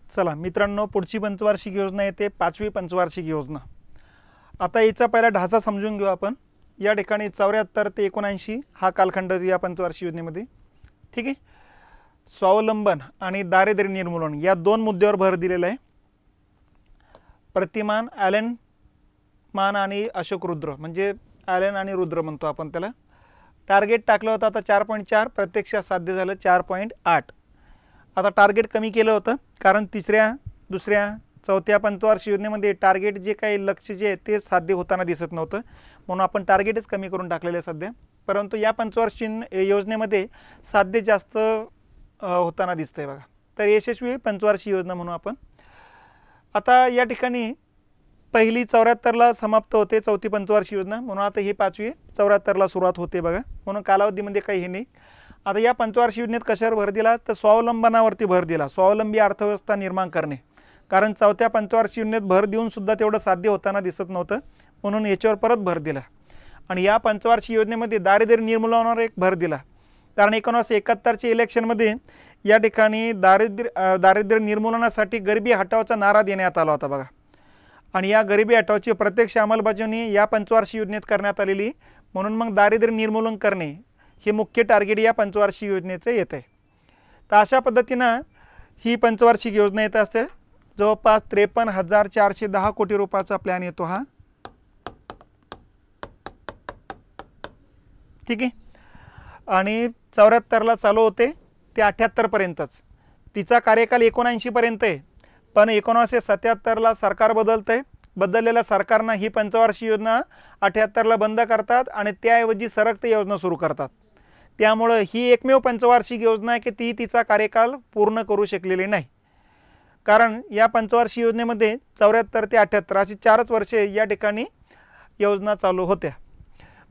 चला मित्रांनो, पुढची पंचवार्षिक योजना येते 5वी पंचवार्षिक योजना। आता याचा पहिला ढाचा समजून घेऊ आपण। या ठिकाणी 74 ते 79 हा कालखंड या पंचवार्षिक योजनेमध्ये, ठीक आहे। स्वावलंबन आणि दारिद्र्य निर्मूलन या दोन मुद्द्यावर भर दिलेला आहे। प्रतिमान ॲलन मान आणि अशोक रुद्र, म्हणजे ॲलन आणि रुद्र म्हणतो आपण त्याला। टार्गेट टाकलं होतं आता 4.4, प्रत्यक्षात साध्य झालं 4.8। आता टार्गेट कमी केलं होतं कारण तिसऱ्या, दुसऱ्या, चौथ्या पंचवार्षिक योजनेमध्ये टार्गेट जे काही लक्ष्य जे ते साध्य होताना दिसत नव्हतं, म्हणून आपण टार्गेटच कमी करून टाकलेले सध्या। परंतु या पंचवार्षिक योजनेमध्ये साध्य जास्त होताना दिसतंय बघा। तर यशस्वी पंचवार्षिक योजना म्हणू आपण। आता या ठिकाणी पहिली 74ला समाप्त होते चौथी पंचवार्षिक योजना, म्हणून आता ही 5वी 74ला सुरुवात होते बघा। म्हणून कालावधीमध्ये काही हे नाही। आता या पंचवार्षिक योजनेत कशावर भर दिला तर स्वावलंबनावरती भर दिला, स्वावलंबी अर्थव्यवस्था निर्माण करणे। कारण चौथ्या पंचवार्षिक योजनेत भर देऊन सुद्धा तेवढं साध्य होताना दिसत नव्हतं, म्हणून याच्यावर परत भर दिला। आणि या पंचवार्षिक योजनेमध्ये दारिद्र्य निर्मूलनावर एक भर दिला, कारण 1971च्या इलेक्शनमध्ये या ठिकाणी दारिद्र्य निर्मूलनासाठी गरिबी हटावचा नारा देण्यात आला होता बघा। आणि या गरिबी हटावची प्रत्यक्ष अंमलबजावणी या पंचवार्षिक योजनेत करण्यात आलेली, म्हणून मग दारिद्र्य निर्मूलन करणे हे मुख्य टार्गेट या पंचवार्षिक योजनेचं येत आहे। तर अशा पद्धतीनं ही पंचवार्षिक योजना येत असते। जवळपास 53,410 कोटी रुपयाचा प्लॅन येतो हा, ठीक आहे। आणि 74ला चालू होते ते 78 पर्यंतच, तिचा कार्यकाल 79 पर्यंत आहे। पण 1977ला सरकार बदलतंय, बदललेल्या सरकारनं ही पंचवार्षिक योजना 78ला बंद करतात आणि त्याऐवजी सरक्त योजना सुरू करतात। त्यामुळे ही एकमेव पंचवार्षिक योजना आहे की ती तिचा कार्यकाल पूर्ण करू शकलेली नाही। कारण या पंचवार्षिक योजनेमध्ये 74 ते 78 अशी 4च वर्षे या ठिकाणी योजना चालू होत्या।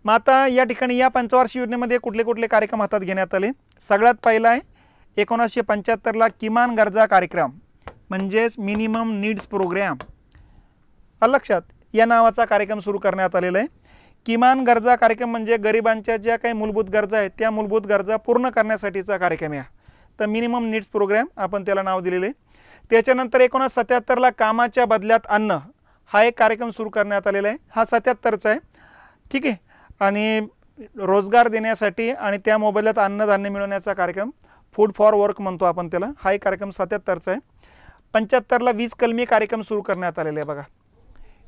मग आता या ठिकाणी या पंचवार्षिक योजनेमध्ये कुठले कुठले कार्यक्रम हातात घेण्यात आले। सगळ्यात पहिला आहे 1975ला किमान गरजा कार्यक्रम, म्हणजेच मिनिमम नीड्स प्रोग्राम, लक्षात या नावाचा कार्यक्रम सुरू करण्यात आलेला आहे। किमान गरजा कार्यक्रम म्हणजे गरिबांच्या ज्या काही मूलभूत गरजा आहेत त्या मूलभूत गरजा पूर्ण करण्यासाठीचा कार्यक्रम आहे। तर मिनिमम नीड्स प्रोग्राम आपण त्याला नाव दिलेले आहे। त्याच्यानंतर 1977ला कामाच्या बदल्यात अन्न हा एक कार्यक्रम सुरू करण्यात आलेला आहे, हा 77चा आहे, ठीक आहे। आणि रोजगार देण्यासाठी आणि त्या मोबदल्यात अन्नधान्य मिळवण्याचा कार्यक्रम फूड फॉर वर्क म्हणतो आपण त्याला, हा एक कार्यक्रम 77चा आहे। 75ला 20 कलमी कार्यक्रम सुरू करण्यात आलेले आहे बघा।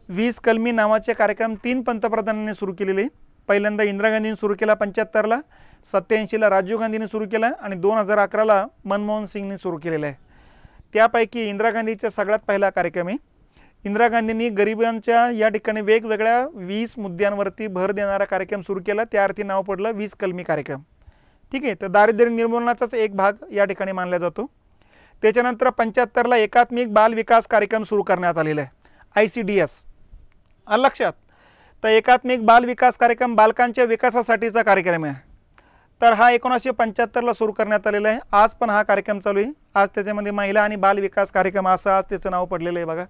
20 कलमी नावाचे कार्यक्रम 3 पंतप्रधानांनी सुरू केलेले। पहिल्यांदा इंदिरा गांधींनी सुरू केला 75ला, 87ला राजीव गांधींनी सुरू केला आणि 2011ला मनमोहन सिंगने सुरू केलेला आहे। त्यापैकी इंदिरा गांधीचा सगळ्यात पहिला कार्यक्रम आहे। इंदिरा गांधींनी गरिबांच्या या ठिकाणी वेगवेगळ्या 20 मुद्द्यांवरती भर देणारा कार्यक्रम सुरू केला, त्या अर्थी नाव पडलं 20 कलमी कार्यक्रम, ठीक आहे। तर दारिद्र्य निर्मूलनाचाच एक भाग या ठिकाणी मानला जातो। त्याच्यानंतर 75ला एकात्मिक बाल विकास कार्यक्रम सुरू करण्यात आलेला आहे, ICDS, लक्षात। तर एकात्मिक बाल विकास कार्यक्रम बालकांच्या विकासासाठीचा कार्यक्रम आहे। तर हा 1975ला सुरू करण्यात आलेला आहे। आज पण हा कार्यक्रम चालू आहे। आज त्याच्यामध्ये महिला आणि बाल विकास कार्यक्रम असं आज त्याचं नाव पडलेलं आहे बघा।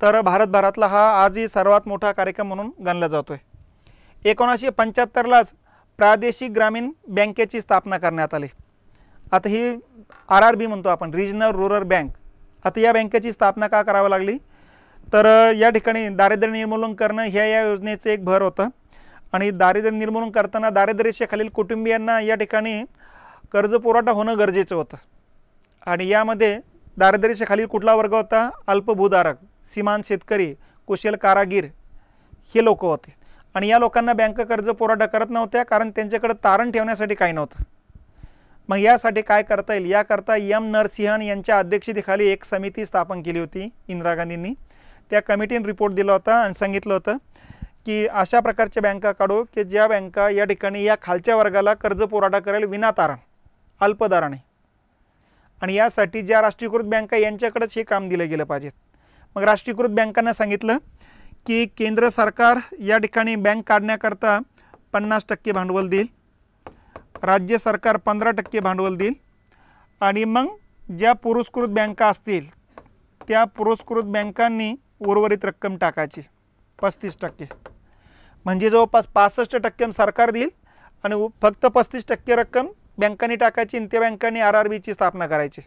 तर भारतभरातला हा आजही सर्वात मोठा कार्यक्रम म्हणून गणला जातोय। 1975लाच प्रादेशिक ग्रामीण बँकेची स्थापना करण्यात आली। आता ही RRB म्हणतो आपण, रिजनल रुरल बँक। आता या बँकेची स्थापना का करावी लागली तर या ठिकाणी दारिद्र्य निर्मूलन करणं ह्या या योजनेचं एक भर होतं। आणि दारिद्र्य निर्मूलन करताना दारिद्र्यरेषेखालील कुटुंबियांना या ठिकाणी कर्ज पुरवठा होणं गरजेचं होतं। आणि यामध्ये दारिद्र्यरेषेखालील कुठला वर्ग होता, अल्पभूधारक, सीमांत शेतकरी, कुशल कारागीर हे लोक होते। आणि या लोकांना बँक कर्ज पुरवठा करत नव्हत्या, कारण त्यांच्याकडे तारण ठेवण्यासाठी काही नव्हतं। मग यासाठी काय करता येईल याकरता M नरसिंहन यांच्या अध्यक्षतेखाली एक समिती स्थापन केली होती इंदिरा गांधींनी। त्या कमिटीने रिपोर्ट दिला होता आणि सांगितलं होतं की अशा प्रकारच्या बँका काढू की ज्या बँका या ठिकाणी या खालच्या वर्गाला कर्ज पुरवठा करेल विना तारण, अल्पदराने। आणि यासाठी ज्या राष्ट्रीयकृत बँका यांच्याकडेच हे काम दिलं गेलं पाहिजे। मग राष्ट्रीयकृत बँकांना सांगितलं की केंद्र सरकार या ठिकाणी बँक काढण्याकरता 50% भांडवल देईल, राज्य सरकार 15% भांडवल देईल, आणि मग ज्या पुरस्कृत बँका असतील त्या पुरस्कृत बँकांनी उर्वरित रक्कम टाकायची 35%, म्हणजे जवळपास 65% सरकार देईल आणि फक्त 35% रक्कम बँकांनी टाकायची आणि त्या बँकांनी RRBची स्थापना करायची।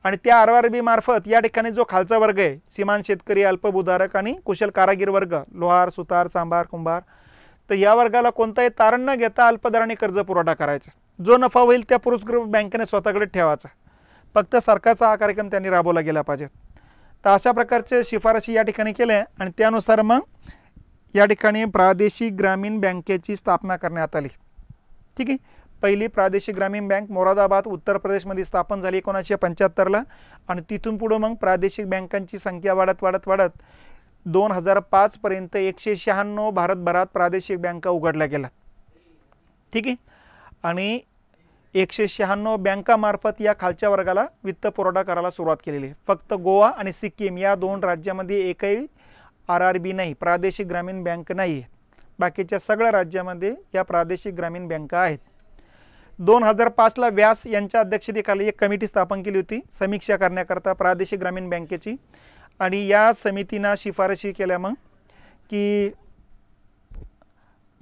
आणि त्या RRB मार्फत या ठिकाणी जो खालचा वर्ग आहे, सीमांत शेतकरी, अल्पभूधारक आणि कुशल कारागीर वर्ग, लोहार, सुतार, चांभार, कुंभार, तर या वर्गाला कोणताही तारण न घेता अल्पदराने कर्ज पुरवठा करायचा. जो नफा होईल त्या पुरस्कृत बँकेने स्वतःकडे ठेवायचा. फक्त सरकारचा हा कार्यक्रम त्यांनी राबवला गेला पाहिजे. तर अशा प्रकारचे शिफारशी या ठिकाणी केल्या आणि त्यानुसार मग या ठिकाणी प्रादेशिक ग्रामीण बँकेची स्थापना करण्यात आली. ठीक आहे. पहिली प्रादेशिक ग्रामीण बँक मोरादाबाद उत्तर प्रदेशमध्ये स्थापन झाली 1975ला आणि तिथून पुढे मग प्रादेशिक बँकांची संख्या वाढत 2005 पर्यंत 196 भारतभरात प्रादेशिक बँका उघडल्या गेल्या. ठीक आहे. आणि 196 बँकामार्फत या खालच्या वर्गाला वित्त पुरवठा करायला सुरुवात केलेली आहे. फक्त गोवा आणि सिक्कीम या 2 राज्यामध्ये एकही RRB नाही, प्रादेशिक ग्रामीण बँक नाही आहे. बाकीच्या सगळ्या राज्यामध्ये या प्रादेशिक ग्रामीण बँका आहेत. 2005ला व्यास यांच्या अध्यक्षतेखाली एक कमिटी स्थापन केली होती समीक्षा करण्याकरता प्रादेशिक ग्रामीण बँकेची. आणि या समितीनं शिफारशी केल्या मग की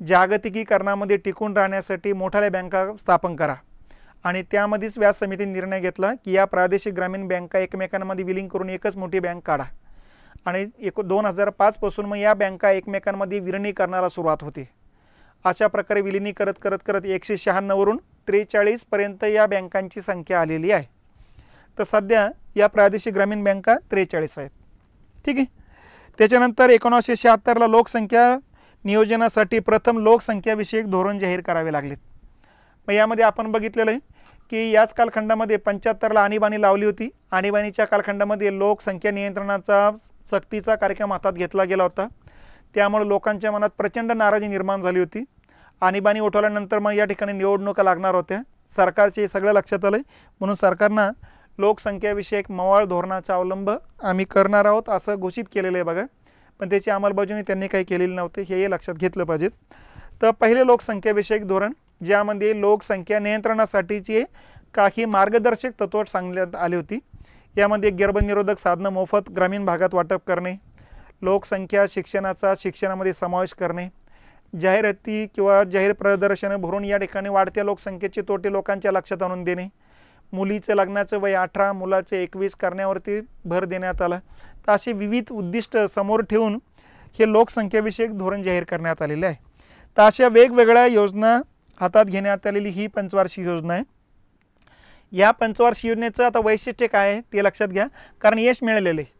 जागतिकीकरणामध्ये टिकून राहण्यासाठी मोठ्या बँका स्थापन करा. आणि त्यामध्येच व्यास समितीने निर्णय घेतला की या प्रादेशिक ग्रामीण बँका एकमेकांमध्ये विलीन करून एकच मोठी बँक काढा. आणि 2005 पासून मग या बँका एकमेकांमध्ये विलीनीकरणाला सुरुवात होते. अशा प्रकारे विलीनी करत 196 वरून 43 पर्यंत या बँकांची संख्या आलेली आहे. तर सध्या या प्रादेशिक ग्रामीण बँका 43 आहेत. ठीक आहे. त्याच्यानंतर 1976ला लोकसंख्या नियोजनासाठी प्रथम लोकसंख्याविषयक धोरण जाहीर करावे लागले. मग यामध्ये आपण बघितलेलं आहे की याच कालखंडामध्ये 75ला आणीबाणी लावली होती. आणीबाणीच्या कालखंडामध्ये लोकसंख्या नियंत्रणाचा सक्तीचा कार्यक्रम हातात घेतला गेला होता. त्यामुळे लोकांच्या मनात प्रचंड नाराजी निर्माण झाली होती. आणीबाणी उठवल्यानंतर मग या ठिकाणी निवडणुका लागणार होत्या. सरकारचे सगळं लक्षात आलं म्हणून सरकारनं लोकसंख्याविषयक मवाळ धोरणाचा अवलंब आम्ही करणार आहोत असं घोषित केलेलं आहे बघा. पण त्याची अंमलबजावणी त्यांनी काही केलेली नव्हते, हे लक्षात घेतलं पाहिजे. तर पहिले लोकसंख्याविषयक धोरण ज्यामध्ये लोकसंख्या नियंत्रणासाठीची काही मार्गदर्शक तत्त्व सांगण्यात आली होती. यामध्ये गर्भनिरोधक साधनं मोफत ग्रामीण भागात वाटप करणे, लोकसंख्या शिक्षणाचा शिक्षणामध्ये समावेश करणे, जाहिराती किंवा जाहीर प्रदर्शनं भरून या ठिकाणी वाढत्या लोकसंख्येचे तोटे लोकांच्या लक्षात आणून देणे, मुलीचं लग्नाचं वय 18 मुलाचं 21 करण्यावरती भर देण्यात आला. तर असे विविध उद्दिष्ट समोर ठेवून हे लोकसंख्याविषयक धोरण जाहीर करण्यात आलेले आहे. तर अशा वेगवेगळ्या योजना हातात घेण्यात आलेली ही पंचवार्षिक योजना आहे. या पंचवार्षिक योजनेचं आता वैशिष्ट्य काय आहे ते लक्षात घ्या, कारण यश मिळालेले आहे.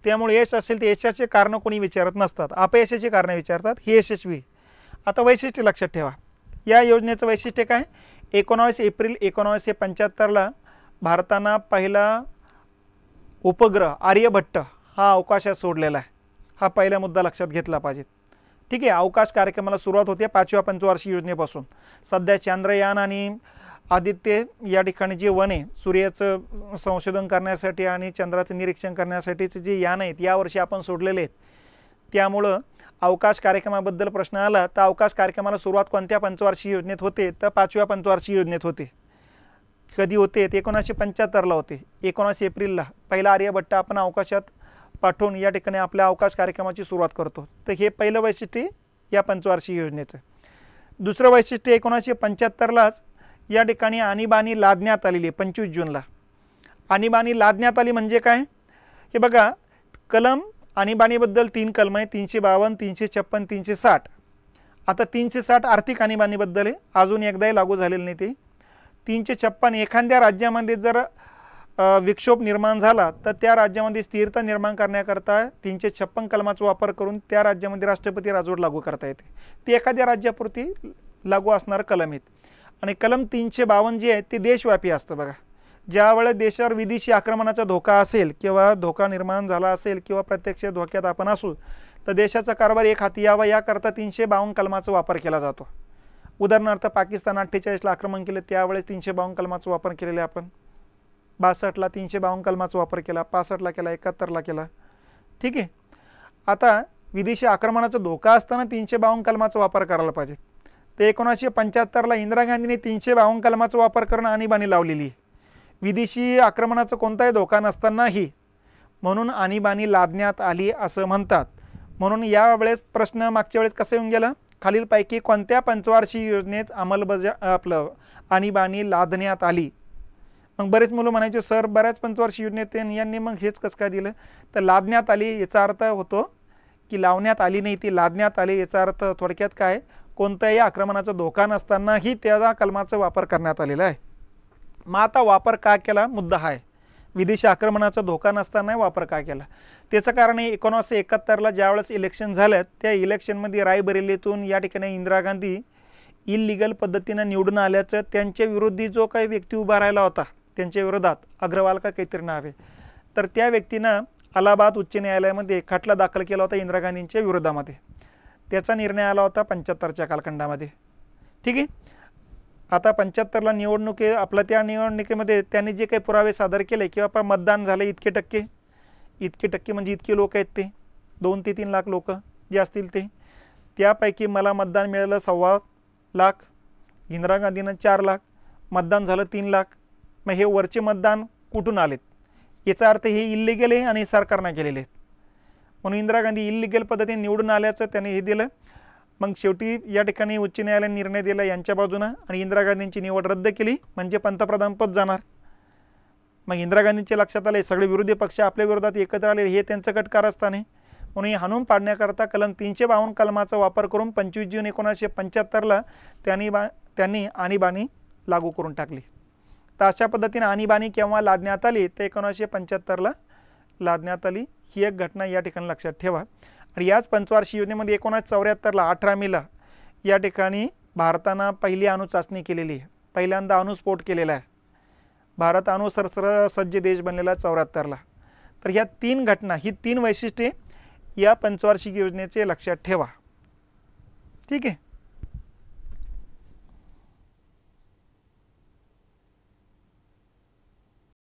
त्यामुळे यश असेल तर यशाचे कारणं कोणी विचारत नसतात, अपयशाची कारणं विचारतात. हे यशस्वी. आता वैशिष्ट्य लक्षात ठेवा. या योजनेचं वैशिष्ट्य काय? 19 एप्रिल 1975ला भारतानं पहिला उपग्रह आर्यभट्ट हा अवकाशात सोडलेला आहे. हा पहिला मुद्दा लक्षात घेतला पाहिजे. ठीक आहे. अवकाश कार्यक्रमाला सुरुवात होते 5व्या पंचवार्षिक योजनेपासून. सध्या चांद्रयान आणि आदित्य या ठिकाणी जे वन आहे सूर्याचं संशोधन करण्यासाठी आणि चंद्राचं निरीक्षण करण्यासाठीचे जे यान आहेत यावर्षी आपण सोडलेले आहेत. त्यामुळं अवकाश कार्यक्रमाबद्दल प्रश्न आला तर अवकाश कार्यक्रमाला सुरुवात कोणत्या पंचवार्षिक योजनेत होते तर 5व्या पंचवार्षिक योजनेत होते. कधी होते ते 1975ला होते. 19 एप्रिलला पहिला आर्यभट्ट आपण अवकाशात पाठवून या ठिकाणी आपल्या अवकाश कार्यक्रमाची सुरुवात करतो. तर हे पहिलं वैशिष्ट्य या पंचवार्षिक योजनेचं. दुसरं वैशिष्ट्य 1975लाच या ठिकाणी आणीबाणी लादण्यात आलेली आहे. 25 जूनला आणीबाणी लादण्यात आली म्हणजे काय हे बघा. कलम आणीबाणीबद्दल 3 कलम आहे, 352, 356, 360. आता 360 आर्थिक आणीबाणीबद्दल आहे, अजून एकदाही लागू झालेलं नाही ते. 356 एखाद्या राज्यामध्ये जर विक्षोभ निर्माण झाला तर त्या राज्यामध्ये स्थिरता निर्माण करण्याकरता 356 कलमाचा वापर करून त्या राज्यामध्ये राष्ट्रपती राजवट लागू करता येते. ती एखाद्या राज्यापुरती लागू असणारं कलम आहेत. आणि कलम 352 जे आहे ते देशव्यापी असतं बघा. ज्यावेळेस देशावर विदेशी आक्रमणाचा धोका असेल किंवा धोका निर्माण झाला असेल किंवा प्रत्यक्ष धोक्यात आपण असू तर देशाचा कारभार एक हाती यावा याकरता 352 कलमाचा वापर केला जातो. उदाहरणार्थ पाकिस्तान 48ला आक्रमण केले त्यावेळेस 352 कलमाचा वापर केलेला आपण. 62ला 352 कलमाचा वापर केला, 65ला केला, 71ला केला. ठीक आहे. आता विदेशी आक्रमणाचा धोका असताना 352 कलमाचा वापर करायला पाहिजे. ते 1975ला इंदिरा गांधींनी 352 कलमाचा वापर करून आणीबाणी लावलेली आहे. विदेशी आक्रमणाचा कोणताही धोका नसतानाही म्हणून आणीबाणी लादण्यात आली असं म्हणतात. म्हणून यावेळेस प्रश्न मागच्या वेळेस कसं येऊन गेला, खालीलपैकी कोणत्या पंचवार्षिक योजनेत आणीबाणी लादण्यात आली. मग बरेच मुलं म्हणायचे सर बऱ्याच पंचवार्षिक योजनेत यांनी मग हेच कसं काय दिलं, तर लादण्यात आली याचा अर्थ होतो की लावण्यात आली नाही, ती लादण्यात आली याचा अर्थ थोडक्यात काय, कोणत्याही आक्रमणाचा धोका नसतानाही त्या कलमाचा वापर करण्यात आलेला आहे. मग आता वापर का केला मुद्दा हा आहे, विदेशी आक्रमणाचा धोका नसताना वापर का केला. त्याचं कारण आहे 1971ला ज्यावेळेस इलेक्शन झालं त्या इलेक्शनमध्ये रायबरेलीतून या ठिकाणी इंदिरा गांधी इलिगल पद्धतीनं निवडून आल्याचं त्यांच्या विरोधी जो काही व्यक्ती उभा राहिला होता त्यांच्या विरोधात, अग्रवाल का काहीतरी नाव आहे, तर त्या व्यक्तीनं अलाहाबाद उच्च न्यायालयामध्ये खटला दाखल केला होता इंदिरा गांधींच्या विरोधामध्ये. त्याचा निर्णय आला होता 75च्या कालखंडामध्ये. ठीक आहे. आता 75ला आपल्या त्या निवडणुकीमध्ये त्यांनी जे काही पुरावे सादर केले किंवा मतदान झालं इतके टक्के म्हणजे इतके लोक आहेत ते 2 ते 3 लाख लोक जे असतील ते, त्यापैकी मला मतदान मिळालं 1.25 लाख, इंदिरा गांधींना 4 लाख, मतदान झालं 3 लाख. मग हे वरचे मतदान कुठून आलेत, याचा अर्थ हे इल्लिगल आहे आणि सरकारनं केलेले आहेत. म्हणून इंदिरा गांधी इल्लिगल पद्धतीने निवडून आल्याचं त्याने हे दिलं. मग शेवटी या ठिकाणी उच्च न्यायालयाने निर्णय दिला यांच्या बाजूनं आणि इंदिरा गांधींची निवड रद्द केली, म्हणजे पंतप्रधान पद जाणार. मग इंदिरा गांधींच्या लक्षात आले सगळे विरोधी पक्ष आपल्या विरोधात एकत्र आले, हे त्यांचं कट कारस्थान आहे. म्हणून हे हाणून पाडण्याकरता कलम 352 कलमाचा वापर करून 25 जून 1975ला त्यांनी आणीबाणी लागू करून टाकली. तर अशा पद्धतीने आणीबाणी केव्हा लादण्यात आली, तर 1975ला लादण्यात आली. ही एक घटना या ठिकाणी लक्षात ठेवा. आणि याच पंचवार्षिक योजनेमध्ये 1974ला 18 मेला या ठिकाणी भारतानं पहिली अणुचाचणी केलेली आहे, पहिल्यांदा अणुस्फोट केलेला आहे. भारत अणुशस्त्रसज्ज देश बनलेला 74ला. तर ह्या 3 घटना, ही 3 वैशिष्ट्ये या पंचवार्षिक योजनेचे लक्षात ठेवा. ठीक आहे.